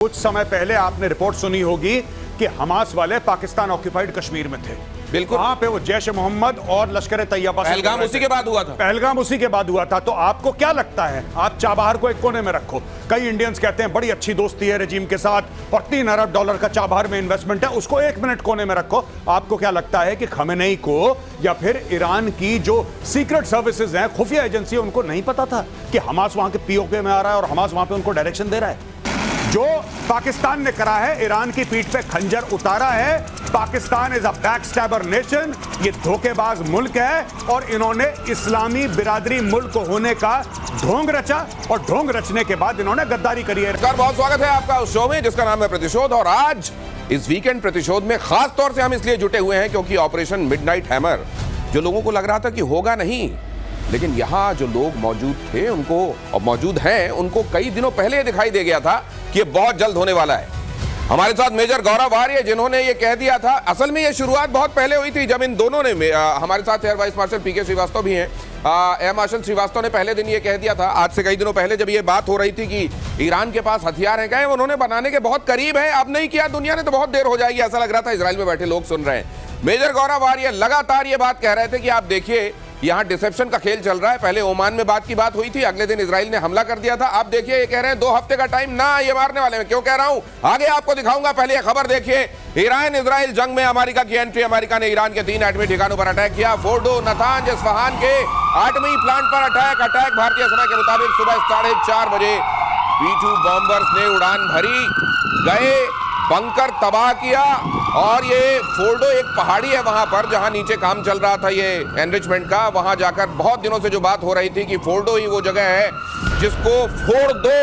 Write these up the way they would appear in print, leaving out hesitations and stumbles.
कुछ समय पहले आपने रिपोर्ट सुनी होगी कि हमास वाले पाकिस्तान ऑक्यूपाइड कश्मीर में थे। बिल्कुल, वहां पे वो जैश ए मोहम्मद और लश्कर तैयबा पहलगाम उसी के बाद हुआ था। पहलगाम उसी के बाद हुआ था। तो आपको क्या लगता है, आप चाबहार को एक कोने में रखो, कई इंडियंस कहते हैं बड़ी अच्छी दोस्ती है रेजिम के साथ और $3 अरब का चाबहार में इन्वेस्टमेंट है, उसको 1 मिनट कोने में रखो। आपको क्या लगता है कि खमेनेई को या फिर ईरान की जो सीक्रेट सर्विसेज हैं, खुफिया एजेंसी, उनको नहीं पता था कि हमास वहां के पीओके में आ रहा है और हमास वहां पे उनको डायरेक्शन दे रहा है? जो पाकिस्तान ने करा है, ईरान की पीठ पे खंजर उतारा है। पाकिस्तान इज अ बैकस्टैबर नेशन, ये धोखेबाज मुल्क है और इन्होंने इस्लामी बिरादरी मुल्क होने का ढोंग रचा और ढोंग रचने के बाद इन्होंने गद्दारी करी है। बहुत स्वागत है आपका उस शो में जिसका नाम है प्रतिशोध। और आज इस वीकेंड प्रतिशोध में खास तौर से हम इसलिए जुटे हुए हैं क्योंकि ऑपरेशन मिडनाइट हैमर, जो लोगों को लग रहा था कि होगा नहीं, लेकिन यहां जो लोग मौजूद थे उनको और मौजूद हैं उनको कई दिनों पहले दिखाई दे गया था कि ये बहुत जल्द होने वाला है। हमारे साथ मेजर गौरव आर्य, जिन्होंने ये कह दिया था। असल में ये शुरुआत बहुत पहले हुई थी जब इन दोनों ने हमारे साथ एयर वाइस मार्शल पीके श्रीवास्तव भी हैं। एयर मार्शल श्रीवास्तव ने पहले दिन ये कह दिया था, आज से कई दिनों पहले जब ये बात हो रही थी कि ईरान के पास हथियार हैं, कहे उन्होंने बनाने के बहुत करीब है, अब नहीं किया दुनिया ने तो बहुत देर हो जाएगी, ऐसा लग रहा था। इजराइल में बैठे लोग सुन रहे हैं। मेजर गौरव आर्य लगातार ये बात कह रहे थे कि आप देखिए यहां डिसेप्शन का खेल चल रहा है। पहले ओमान में बात की बात हुई थी, अगले दिन इजराइल ने हमला कर दिया था। आप देखिए ये कह रहे हैं 2 हफ्ते का टाइम ना, ये मारने वाले हैं। क्यों कह रहा हूं आगे आपको दिखाऊंगा, पहले ये खबर देखिए। ईरान इजराइल जंग में अमेरिका की एंट्री। अमेरिका ने ईरान के 3 एटमी ठिकानों पर अटैक किया। फोर्डो, नतांज, इस्फहान के एटमी प्लांट पर अटैक भारतीय समय के मुताबिक सुबह 4:30 बजे B-2 बॉम्बर्स ने उड़ान भरी, गए, बंकर तबाह किया। और ये फोर्डो एक पहाड़ी है वहां पर जहां नीचे काम चल रहा था ये एनरिचमेंट का। वहां जाकर बहुत दिनों से जो बात हो रही थी कि फोर्डो ही वो जगह है जिसको फोड़ दो,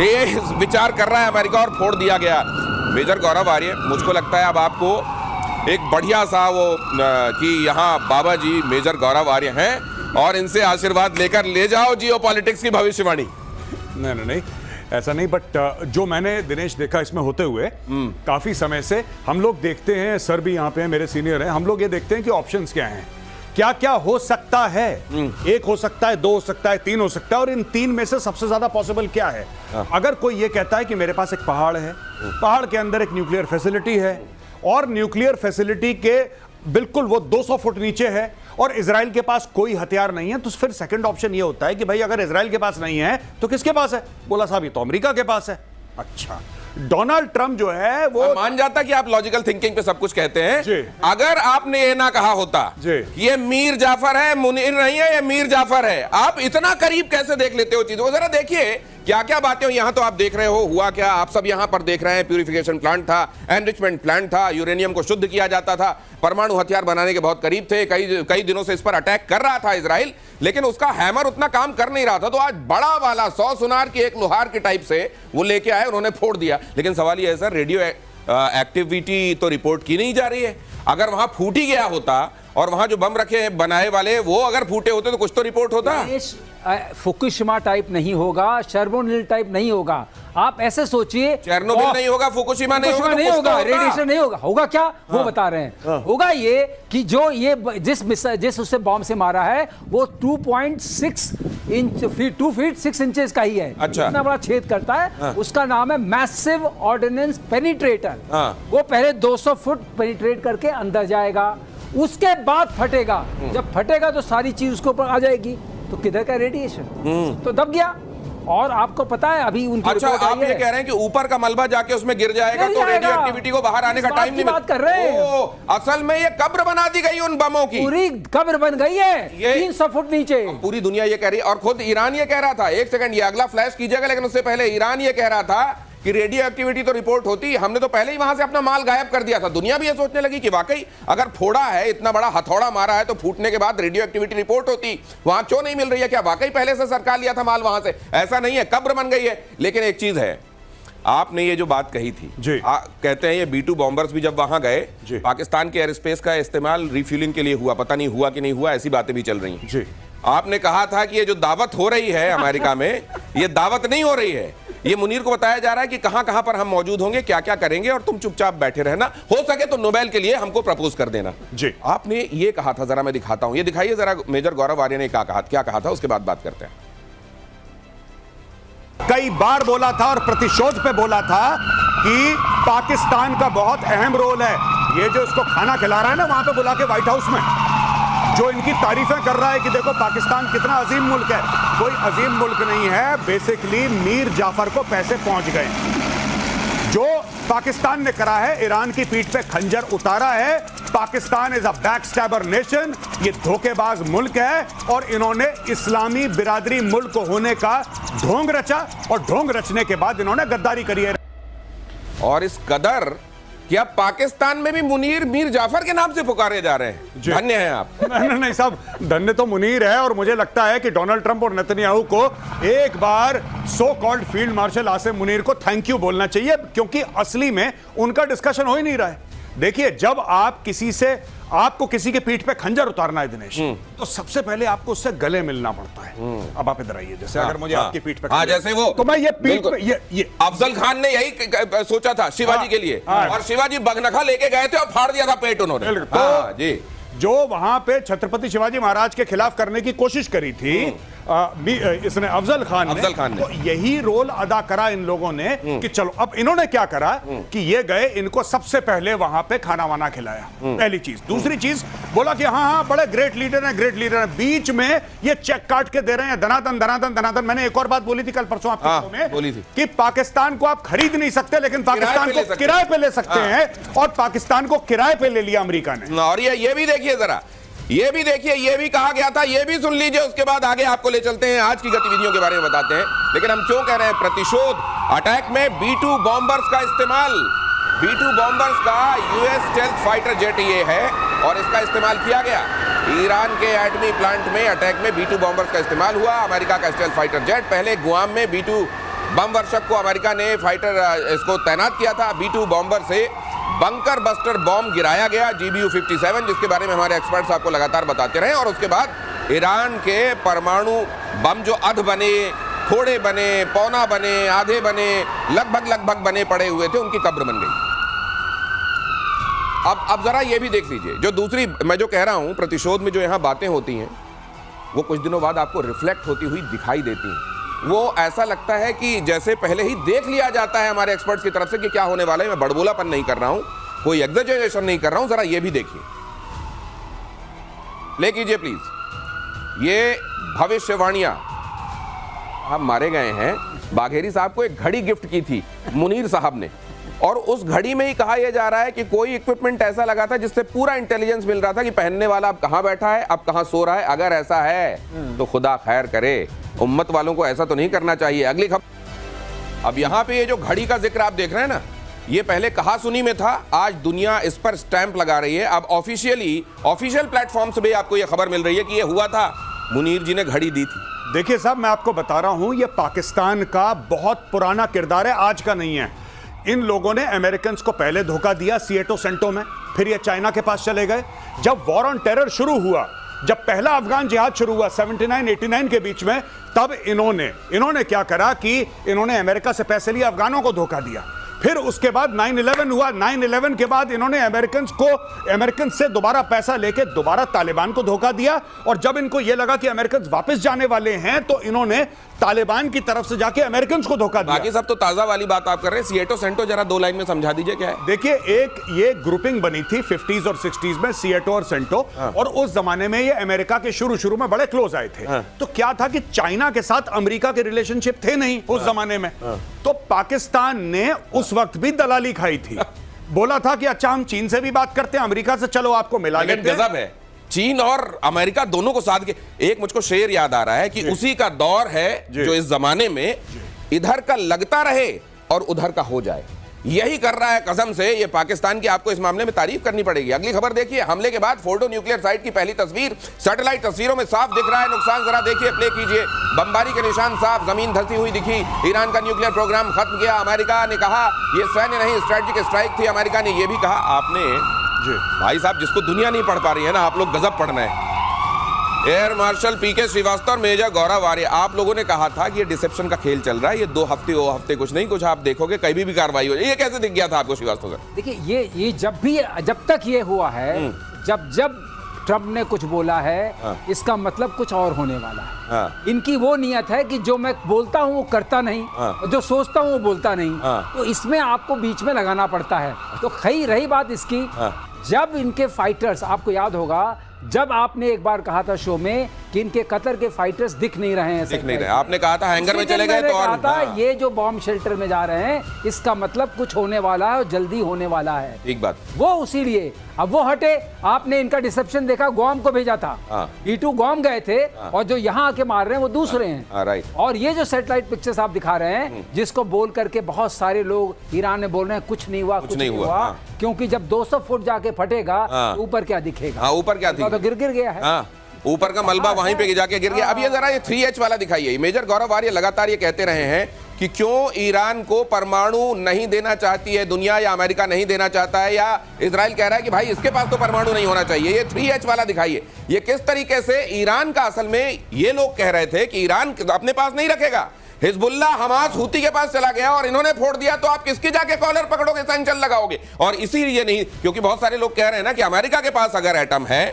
ये विचार कर रहा है अमेरिका और फोड़ दिया गया। मेजर गौरव आर्य, मुझको लगता है अब आपको एक बढ़िया सा वो कि यहाँ बाबा जी मेजर गौरव आर्य हैं और इनसे आशीर्वाद लेकर ले जाओ जियोपॉलिटिक्स की भविष्यवाणी। नहीं, ऐसा नहीं। बट जो मैंने दिनेश देखा इसमें होते हुए काफी समय से, हम लोग देखते हैं, सर भी यहाँ पे हैं, मेरे सीनियर हैं, हम लोग ये देखते हैं कि ऑप्शंस क्या हैं, क्या क्या हो सकता है। 1 हो सकता है, 2 हो सकता है, 3 हो सकता है, और इन 3 में से सबसे ज्यादा पॉसिबल क्या है? अगर कोई ये कहता है कि मेरे पास एक पहाड़ है, पहाड़ के अंदर एक न्यूक्लियर फैसिलिटी है और न्यूक्लियर फैसिलिटी के बिल्कुल वो 200 फुट नीचे है और इजराइल के पास कोई हथियार नहीं है, तो फिर सेकंड ऑप्शन ये होता है कि भाई अगर इजराइल के पास नहीं है तो किसके पास है? बोला साहब ये तो अमेरिका के पास है। अच्छा, डोनाल्ड ट्रंप जो है वो मान जाता कि आप लॉजिकल थिंकिंग पे सब कुछ कहते हैं जी। अगर आपने ये ना कहा होता जी, ये मीर जाफर है, मुनीर नहीं है, ये मीर जाफर है, आप इतना करीब कैसे देख लेते हो चीजों को? जरा देखिए क्या क्या बातें हो। यहां तो आप देख रहे हो हुआ क्या, आप सब यहां पर देख रहे हैं। प्यूरिफिकेशन प्लांट था, एनरिचमेंट प्लांट था, यूरेनियम को शुद्ध किया जाता था, परमाणु हथियार बनाने के बहुत करीब थे। कई दिनों से इस पर अटैक कर रहा था इजराइल, लेकिन उसका हैमर उतना काम कर नहीं रहा था। तो आज बड़ा वाला 100 सुनार की एक लोहार की टाइप से वो लेके आए, उन्होंने फोड़ दिया। लेकिन सवाल ये है सर, रेडियो एक्टिविटी तो रिपोर्ट की नहीं जा रही है। अगर वहां फूट ही गया होता और वहां जो बम रखे बनाए वाले वो अगर फूटे होते तो कुछ तो रिपोर्ट होता। फुकुशिमा टाइप नहीं होगा, चेर्नोबिल टाइप नहीं होगा। आप ऐसे सोचिए, चेर्नोबिल नहीं होगा, फुकुशिमा नहीं होगा, नहीं होगा, रेडिएशन नहीं होगा। होगा क्या? वो बता रहे हैं। होगा ये कि जो ये जिस उससे बॉम्ब से मारा है वो 2.6 इंच 2 फीट 6 इंचेस का ही है। अच्छा, इतना बड़ा छेद करता है। उसका नाम है मैसिव ऑर्डिनेंस पेनिट्रेटर। वो पहले 200 फुट पेनिट्रेट करके अंदर जाएगा, उसके बाद फटेगा। जब फटेगा तो सारी चीज उसके ऊपर आ जाएगी। तो किधर का रेडिएशन तो दब गया। और आपको पता है अभी उनकी अच्छा, आप ये कह रहे हैं कि ऊपर का मलबा जाके उसमें गिर जाएगा तो रेडियो एक्टिविटी को बाहर आने का टाइम नहीं बात कर रहे हैं। असल में ये कब्र बना दी गई उन बमों की, पूरी कब्र बन गई है 300 फुट नीचे। पूरी दुनिया ये कह रही है और खुद ईरान ये कह रहा था। एक सेकंड, ये अगला फ्लैश कीजिएगा, लेकिन उससे पहले ईरान ये कह रहा था कि रेडियो एक्टिविटी तो रिपोर्ट होती, हमने तो पहले ही वहां से अपना माल गायब कर दिया था। दुनिया भी ये सोचने लगी कि वाकई अगर फोड़ा है, इतना बड़ा हथौड़ा मारा है, तो फूटने के बाद रेडियो एक्टिविटी रिपोर्ट होती। वहां क्यों नहीं मिल रही है? क्या वाकई पहले से सरकार लिया था माल वहां से? ऐसा नहीं है, कब्र बन गई है। लेकिन एक चीज है, आपने ये जो बात कही थी, कहते हैं ये B-2 बॉम्बर्स भी जब वहां गए, पाकिस्तान के एयर स्पेस का इस्तेमाल रिफ्यूलिंग के लिए हुआ, पता नहीं हुआ कि नहीं हुआ, ऐसी बातें भी चल रही हैं। आपने कहा था कि ये जो दावत हो रही है अमेरिका में, ये दावत नहीं हो रही है, ये मुनीर को बताया जा रहा है कि कहां कहां पर हम मौजूद होंगे, क्या क्या करेंगे, और तुम चुपचाप बैठे रहना, हो सके तो नोबेल के लिए हमको प्रपोज कर देना। जी, आपने ये कहा था, जरा मैं दिखाता हूं, ये दिखाइए जरा मेजर गौरव आर्य ने क्या कहा था, उसके बाद बात करते हैं। कई बार बोला था और प्रतिशोध पे बोला था कि पाकिस्तान का बहुत अहम रोल है। ये जो इसको खाना खिला रहा है ना वहां पे बुला के व्हाइट हाउस में, जो इनकी तारीफें कर रहा है कि देखो पाकिस्तान कितना अजीम मुल्क है, कोई अजीम मुल्क नहीं है। बेसिकली मीर जाफर को पैसे पहुंच गए। जो पाकिस्तान ने करा है, ईरान की पीठ पे खंजर उतारा है। पाकिस्तान इज अ बैकस्टैबर नेशन, ये धोखेबाज मुल्क है और इन्होंने इस्लामी बिरादरी मुल्क होने का ढोंग रचा और ढोंग रचने के बाद इन्होंने गद्दारी करी है। और इस कदर कि अब पाकिस्तान में भी मुनीर मीर जाफर के नाम से पुकारे जा रहे हैं। धन्य हैं आप। नहीं साहब, धन्य तो मुनीर है और मुझे लगता है कि डोनाल्ड ट्रंप और नेतन्याहू को एक बार so called field marshal Asim Munir को थैंक यू बोलना चाहिए, क्योंकि असली में उनका डिस्कशन हो ही नहीं रहा है। देखिए, जब आप आपको किसी के पीठ पे खंजर उतारना है दिनेश, तो सबसे पहले आपको उससे गले मिलना पड़ता है। अब आप इधर आइए, जैसे अगर मुझे आपकी पीठ पे जैसे वो, तो मैं ये पीठ पे ये अफजल खान ने यही सोचा था शिवाजी के लिए, और शिवाजी बगनखा लेके गए थे और फाड़ दिया था पेट उन्होंने। तो जी, जो वहां पे छत्रपति शिवाजी महाराज के खिलाफ करने की कोशिश करी थी इसने अफजल खान ने, तो यही रोल अदा करा इन लोगों ने कि चलो। अब इन्होंने क्या करा कि ये गए, इनको सबसे पहले वहां पे खाना वाना खिलाया, पहली चीज। दूसरी चीज बोला कि हाँ बड़े ग्रेट लीडर हैं। बीच में ये चेक काट के दे रहे हैं धनाधन। मैंने एक और बात बोली थी कल परसों आपके में बोली थी कि पाकिस्तान को आप खरीद नहीं सकते, लेकिन पाकिस्तान को किराए पे ले सकते हैं, और पाकिस्तान को किराए पे ले लिया अमेरिका ने। और ये भी देखिए जरा, ये भी देखिए, ये भी कहा गया था, ये भी सुन लीजिए। उसके बाद आगे आपको ले चलते हैं, आज की गतिविधियों के बारे में बताते हैं। लेकिन हम क्यों कह रहे हैं प्रतिशोध अटैक में B-2 बॉम्बर्स का इस्तेमाल। B-2 बॉम्बर्स का यूएस स्टेल्थ फाइटर जेट ये है और इसका इस्तेमाल किया गया ईरान के एटमी प्लांट में अटैक में। B-2 बॉम्बर्स का इस्तेमाल हुआ। अमेरिका का स्टेल्थ फाइटर जेट, पहले गुआम में B-2 बम वर्षक को अमेरिका ने फाइटर इसको तैनात किया था। B-2 बॉम्बर से बंकर बस्टर बॉम्ब गिराया गया GBU-57, जिसके बारे में हमारे एक्सपर्ट्स आपको लगातार बताते रहे। और उसके बाद ईरान के परमाणु बम जो अध बने, थोड़े बने, पौना बने, आधे बने, लगभग बने पड़े हुए थे, उनकी कब्र बन गई। अब जरा ये भी देख लीजिए, जो दूसरी मैं जो कह रहा हूं प्रतिशोध में जो यहां बातें होती हैं, वो कुछ दिनों बाद आपको रिफ्लेक्ट होती हुई दिखाई देती हैं। वो ऐसा लगता है कि जैसे पहले ही देख लिया जाता है हमारे एक्सपर्ट्स की तरफ से कि क्या होने वाला है। मैं बड़बोलापन नहीं कर रहा हूं, कोई एग्जैजरेशन नहीं कर रहा हूं। जरा ये भी देखिए, ले कीजिए प्लीज। ये भविष्यवाणियां हम मारे गए हैं। बाघेरी साहब को एक घड़ी गिफ्ट की थी मुनीर साहब ने, और उस घड़ी में ही कहा यह जा रहा है कि कोई इक्विपमेंट ऐसा लगा था जिससे पूरा इंटेलिजेंस मिल रहा था कि पहनने वाला अब कहां बैठा है, अब कहां सो रहा है। अगर ऐसा है तो खुदा खैर करे, उम्मत वालों को ऐसा तो नहीं करना चाहिए। अगली खबर। अब यहां पे ये जो घड़ी का जिक्र आप देख रहे हैं ना, ये पहले कहा सुनी में था, आज दुनिया इस पर स्टैंप लगा रही है। अब ऑफिशियल प्लेटफॉर्म से भी आपको ये खबर मिल रही है कि ये हुआ था, मुनीर जी ने घड़ी दी थी। देखिए साहब, मैं आपको बता रहा हूं, ये पाकिस्तान का बहुत पुराना किरदार है, आज का नहीं है। इन लोगों ने अमेरिकन को पहले धोखा दिया सिएटो सेंटो में, फिर ये चाइना के पास चले गए। जब वॉर ऑन टेरर शुरू हुआ, जब पहला अफगान जिहाद शुरू हुआ 79-89 के बीच में, तब इन्होंने क्या करा कि इन्होंने अमेरिका से पैसे लिए, अफगानों को धोखा दिया। फिर उसके बाद 9/11 हुआ। 9/11 के बाद इन्होंने अमेरिकन से दोबारा पैसा लेके दोबारा तालिबान को धोखा दिया। और जब इनको यह लगा कि अमेरिकन वापस जाने वाले हैं, तो इन्होंने तालिबान की तरफ से जाके अमेरिकन को धोखा दिया। बाकी सब तो ताजा वाली बात आप कर रहे हैं। सिएटो सेंटो जरा 2 लाइन में समझा दीजिए क्या है। देखिए, एक ये ग्रुपिंग बनी थी 50s और 60s में, सिएटो और सेंटो। और उस जमाने में ये अमेरिका के शुरू में बड़े क्लोज आए थे। तो क्या था कि चाइना के साथ अमेरिका के रिलेशनशिप थे नहीं उस जमाने में। तो पाकिस्तान ने उस वक्त भी दलाली खाई थी। बोला था कि अच्छा हम चीन से भी बात करते हैं, अमेरिका से चलो आपको मिला लेते हैं। गजब है, चीन और अमेरिका दोनों को साथ के। एक मुझको शेर याद आ रहा है कि उसी का दौर है जो इस जमाने में इधर का लगता रहे और उधर का हो जाए। यही कर रहा है कसम से ये पाकिस्तान की। आपको इस मामले में तारीफ करनी पड़ेगी। अगली खबर देखिए, हमले के बाद फोर्डो न्यूक्लियर साइट की पहली तस्वीर सैटेलाइट तस्वीरों में साफ दिख रहा है नुकसान। जरा देखिए, प्ले कीजिए। बमबारी के निशान साफ, जमीन धंसी हुई दिखी। ईरान का न्यूक्लियर प्रोग्राम खत्म किया। अमेरिका ने कहा यह सैन्य नहीं, स्ट्रेटेजिक स्ट्राइक थी। अमेरिका ने यह भी कहा। आपने भाई साहब, जिसको दुनिया नहीं पढ़ पा रही है ना, आप लोग गजब पढ़ना है। एयर मार्शल पीके श्रीवास्तव और मेजर गौरव आर्य, आप लोगों ने कहा था कि ये डिसेप्शन का खेल चल रहा है, ये 2 हफ्ते वो हफ्ते कुछ नहीं, कुछ आप देखोगे कहीं भी कार्रवाई हो जाए। ये कैसे दिख गया था आपको श्रीवास्तव सर? देखिए, ये जब तक ये हुआ है, जब ट्रंप ने कुछ बोला है, इसका मतलब कुछ और होने वाला है। इनकी वो नियत है कि जो मैं बोलता हूँ वो करता नहीं, जो सोचता हूँ वो बोलता नहीं, तो इसमें आपको बीच में लगाना पड़ता है। तो खई रही बात इसकी, जब इनके फाइटर्स, आपको याद होगा जब आपने एक बार कहा था शो में कि इनके कतर के फाइटर्स दिख नहीं रहे हैं, दिख नहीं रहे, आपने कहा था हैंगर में चले गए, तो और था ये जो बॉम्ब शेल्टर में जा रहे हैं इसका मतलब कुछ होने वाला है और जल्दी होने वाला है। ठीक बात। वो उसी लिए अब वो हटे। आपने इनका डिसेप्शन देखा, गुआम को भेजा था, E2 गुआम गए थे, और जो यहाँ आके मार रहे हैं वो दूसरे हैं। राइट। और ये जो सैटेलाइट पिक्चर्स आप दिखा रहे हैं, जिसको बोल करके बहुत सारे लोग ईरान में बोल रहे हैं कुछ नहीं हुआ, कुछ नहीं हुआ, क्योंकि जब 200 फुट जाके फटेगा ऊपर क्या दिखेगा? ऊपर क्या दिखेगा? तो गिर गया है, ऊपर का मलबा वहीं पे जाके गिर गया। अब ये जरा ये 3H वाला दिखाइए। मेजर गौरव आर्य लगातार ये कहते रहे हैं कि क्यों ईरान को परमाणु नहीं देना चाहती है दुनिया, या अमेरिका नहीं देना चाहता है, या इजराइल कह रहा है कि भाई इसके पास तो परमाणु नहीं होना चाहिए। ये 3H वाला दिखाइए, ये किस तरीके से ईरान का, असल में ये लोग कह रहे थे कि ईरान अपने पास नहीं रखेगा, हिजबुल्ला हमास हूती के पास चला गया और इन्होंने फोड़ दिया, तो आप किसकी जाके कॉलर पकड़ोगे, सैंक्शन लगाओगे? और इसीलिए नहीं, क्योंकि बहुत सारे लोग कह रहे हैं ना कि अमेरिका के पास अगर एटम है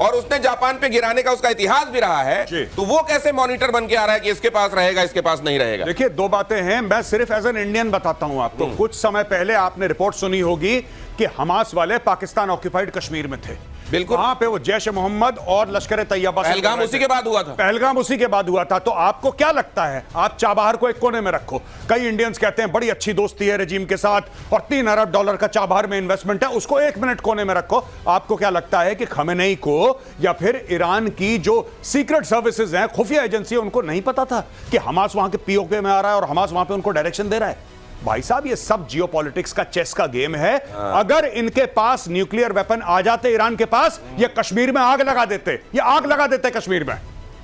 और उसने जापान पे गिराने का उसका इतिहास भी रहा है, तो वो कैसे मॉनिटर बन के आ रहा है कि इसके पास रहेगा, इसके पास नहीं रहेगा? देखिए, दो बातें हैं, मैं सिर्फ एज एन इंडियन बताता हूं आपको। कुछ समय पहले आपने रिपोर्ट सुनी होगी कि हमास वाले पाकिस्तान ऑक्यूपाइड कश्मीर में थे। बिल्कुल, वहां पे वो जैश मोहम्मद और लश्कर तैयबा, पहलगाम उसी के बाद हुआ था। पहलगाम उसी के बाद हुआ था। तो आपको क्या लगता है, आप चाबहार को एक कोने में रखो, कई इंडियंस कहते हैं बड़ी अच्छी दोस्ती है रेजिम के साथ और $3 अरब का चाबहार में इन्वेस्टमेंट है, उसको 1 मिनट कोने में रखो। आपको क्या लगता है कि खमेनेई को या फिर ईरान की जो सीक्रेट सर्विसेज हैं, खुफिया एजेंसी, उनको नहीं पता था कि हमास वहां के पीओके में आ रहा है और हमास वहां पे उनको डायरेक्शन दे रहा है? भाई साहब, ये सब जियोपॉलिटिक्स का चेस का गेम है। अगर इनके पास न्यूक्लियर वेपन आ जाते ईरान के पास, ये कश्मीर में आग लगा देते, ये आग लगा देते कश्मीर में।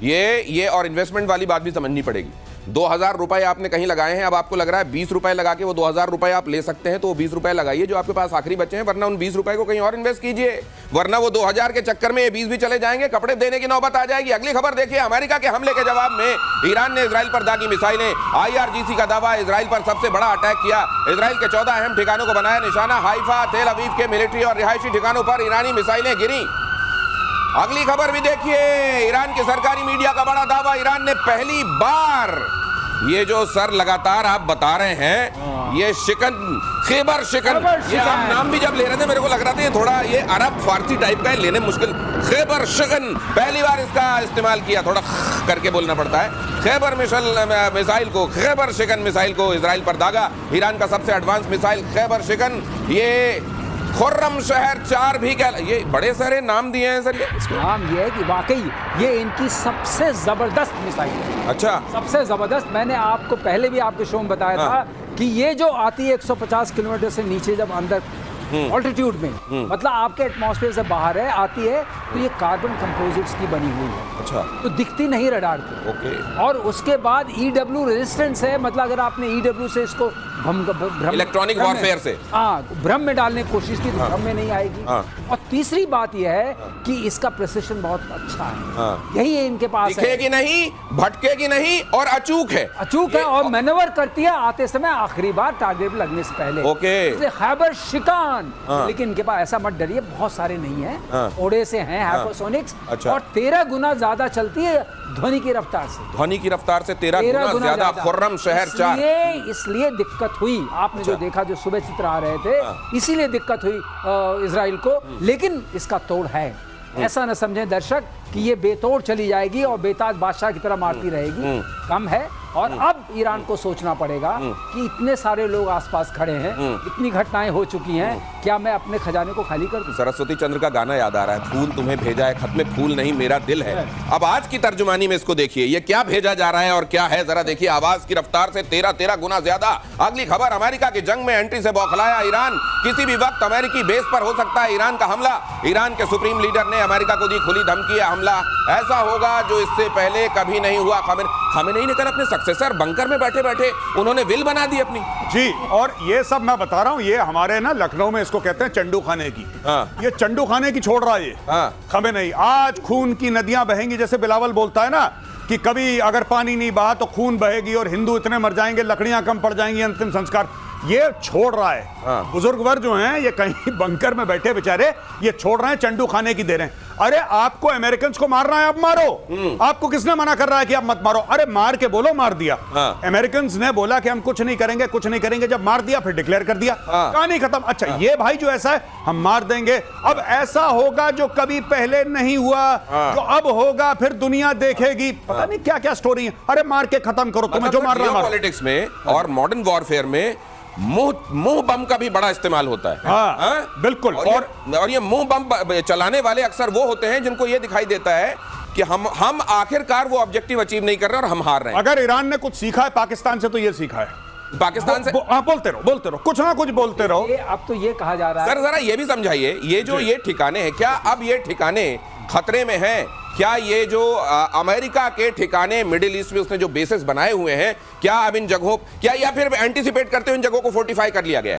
ये और इन्वेस्टमेंट वाली बात भी समझनी पड़ेगी। 2000 रुपए आपने कहीं लगाए हैं, अब आपको लग रहा है 20 रुपए लगा के वो 2000 रुपए आप ले सकते हैं, तो वो 20 रुपए लगाइए जो आपके पास आखिरी बचे हैं, वरना उन 20 रुपए को कहीं और इन्वेस्ट कीजिए, वरना वो 2000 के चक्कर में ये 20 भी चले जाएंगे, कपड़े देने की नौबत आ जाएगी। अगली खबर देखिए, अमेरिका के हमले के जवाब में ईरान ने इजराइल पर दागी मिसाइलें। IRGC का दावा, इजराइल पर सबसे बड़ा अटैक किया, इजराइल के 14 अहम ठिकानों को बनाया निशाना। हाइफा, तेल अवीव के मिलिट्री और रिहायशी ठिकानों पर ईरानी मिसाइलें गिरी। अगली खबर भी देखिए, ईरान के सरकारी मीडिया का बड़ा दावा, ईरान ने पहली बार, ये जो सर लगातार आप बता रहे हैं, ये शिकन, खैबर शिकन, ये आप नाम भी जब ले रहे थे मेरे को लग रहा था ये थोड़ा ये अरब फारसी टाइप का है, लेने मुश्किल। खैबर शिकन, पहली बार इसका इस्तेमाल किया, थोड़ा करके बोलना पड़ता है। खैबर मिसाइल को, खैबर शिकन मिसाइल को इजराइल पर दागा। ईरान का सबसे एडवांस मिसाइल खैबर शिकन, ये खुर्रम शहर 4 भी क्या, ये बड़े सारे नाम दिए हैं सर। ये नाम ये है कि वाकई ये इनकी सबसे जबरदस्त मिसाइल है। अच्छा, सबसे जबरदस्त। मैंने आपको पहले भी आपके शो में बताया था कि ये जो आती है 150 किलोमीटर से नीचे, जब अंदर ऑल्टीट्यूड में, मतलब आपके एटमॉस्फेयर से बाहर है, आती है, तो ये कार्बन कंपोजिट्स की बनी हुई है। अच्छा, तो दिखती नहीं रडार पे। ओके। और उसके बाद EW रेजिस्टेंस है, मतलब अगर आपने EW से इसको इलेक्ट्रॉनिक वॉरफेयर से, भ्रम में डालने की कोशिश की, तो भ्रम में नहीं आएगी। और तीसरी बात यह है कि इसका प्रिसिशन बहुत अच्छा है। यही है इनके पास, दिखेगी नहीं, भटकेगी नहीं और अचूक है, अचूक है, और मैनेवर करती है आते समय आखिरी बार टारगेट लगने से पहले। ओके। इसलिए खैबर शिकान, लेकिन इनके पास, ऐसा मत डरिए, बहुत सारे नहीं है, थोड़े से हैं हाइपरसोनिक्स। अच्छा। और 13 गुना ज्यादा चलती है ध्वनि की रफ्तार से। ध्वनि की रफ्तार से 13 गुना ज्यादा। खुर्रम शहर 4। इसलिए दिक्कत हुई, आपने जो देखा, जो सुबह चित्र आ रहे थे, इसीलिए दिक्कत हुई इजराइल को। लेकिन इसका तोड़ है, ऐसा न समझें दर्शक कि ये बेतोड़ चली जाएगी और बेताज बादशाह की तरह मारती रहेगी, कम है। और अब ईरान को सोचना पड़ेगा कि इतने सारे लोग आसपास खड़े हैं, इतनी घटनाएं हो चुकी हैं, क्या मैं अपने खजाने को खाली कर दूं? सरस्वती चंद्र का गाना याद आ रहा है, फूल तुम्हें भेजा है, खत में फूल नहीं मेरा दिल है। अब आज की तर्जुमानी में इसको देखिए, ये क्या भेजा जा रहा है और क्या है, जरा देखिए। आवाज की रफ्तार से 13 गुना ज्यादा। अगली खबर, अमेरिका की जंग में एंट्री से बौखलाया ईरान, किसी भी वक्त अमेरिकी बेस पर हो सकता है ईरान का हमला। ईरान के सुप्रीम लीडर ने अमेरिका को दी खुली धमकी, हमला ऐसा होगा जो इससे पहले कभी नहीं हुआ। खमेनेई ने कल अपने सक्सेसर बंकर में बैठे बैठे उन्होंने विल बना दी अपनी। जी, और ये सब मैं बता रहा हूं, ये हमारे ना लखनऊ में इसको कहते हैं चंडू खाने की। ये चंडू खाने की छोड़ रहा है ये खमेनेई। आज खून की नदियां बहेंगी, जैसे बिलावल बोलता है ना कि कभी अगर पानी नहीं बहा तो खून बहेगी और हिंदू इतने मर जाएंगे, लकड़ियां कम पड़ जाएंगी, अंतिम संस्कार। ये छोड़ रहा है। बुजुर्ग वर्ग जो हैं, ये कहीं बंकर में बैठे बेचारे, ये छोड़ रहे हैं, चंडू खाने की दे रहे हैं। अरे आपको अमेरिकन को मारना है, अब मारो। आपको किसने मना कर रहा है कि आप मत मारो? अरे मार के बोलो मार दिया। अमेरिकन ने बोला कि हम कुछ नहीं करेंगे, कुछ नहीं करेंगे, जब मार दिया फिर डिक्लेयर कर दिया, कहानी खत्म। अच्छा ये भाई जो ऐसा है हम मार देंगे, अब ऐसा होगा जो कभी पहले नहीं हुआ, जो अब होगा, फिर दुनिया देखेगी, पता नहीं क्या क्या स्टोरी है। अरे मार के खत्म करो, तुम्हें जो मारना है। पॉलिटिक्स में और मॉडर्न वॉरफेयर में मुंह बम का भी बड़ा इस्तेमाल होता है। हाँ, बिल्कुल। और ये मुंह बम चलाने वाले अक्सर वो होते हैं जिनको ये दिखाई देता है कि हम आखिरकार वो ऑब्जेक्टिव अचीव नहीं कर रहे और हम हार रहे हैं। अगर ईरान ने कुछ सीखा है पाकिस्तान से तो ये सीखा है। पाकिस्तान से बोलते रहो, कुछ ना कुछ बोलते रहो। अब तो ये कहा जा रहा है सर, जरा ये भी समझाइए, ये जो ये ठिकाने हैं, क्या अब ये ठिकाने खतरे में हैं? क्या ये जो अमेरिका के ठिकाने मिडिल ईस्ट में उसने जो बेसेस बनाए हुए हैं, क्या अब इन जगहों, क्या या फिर एंटीसिपेट करते हुए इन जगहों को फोर्टिफाई कर लिया गया है?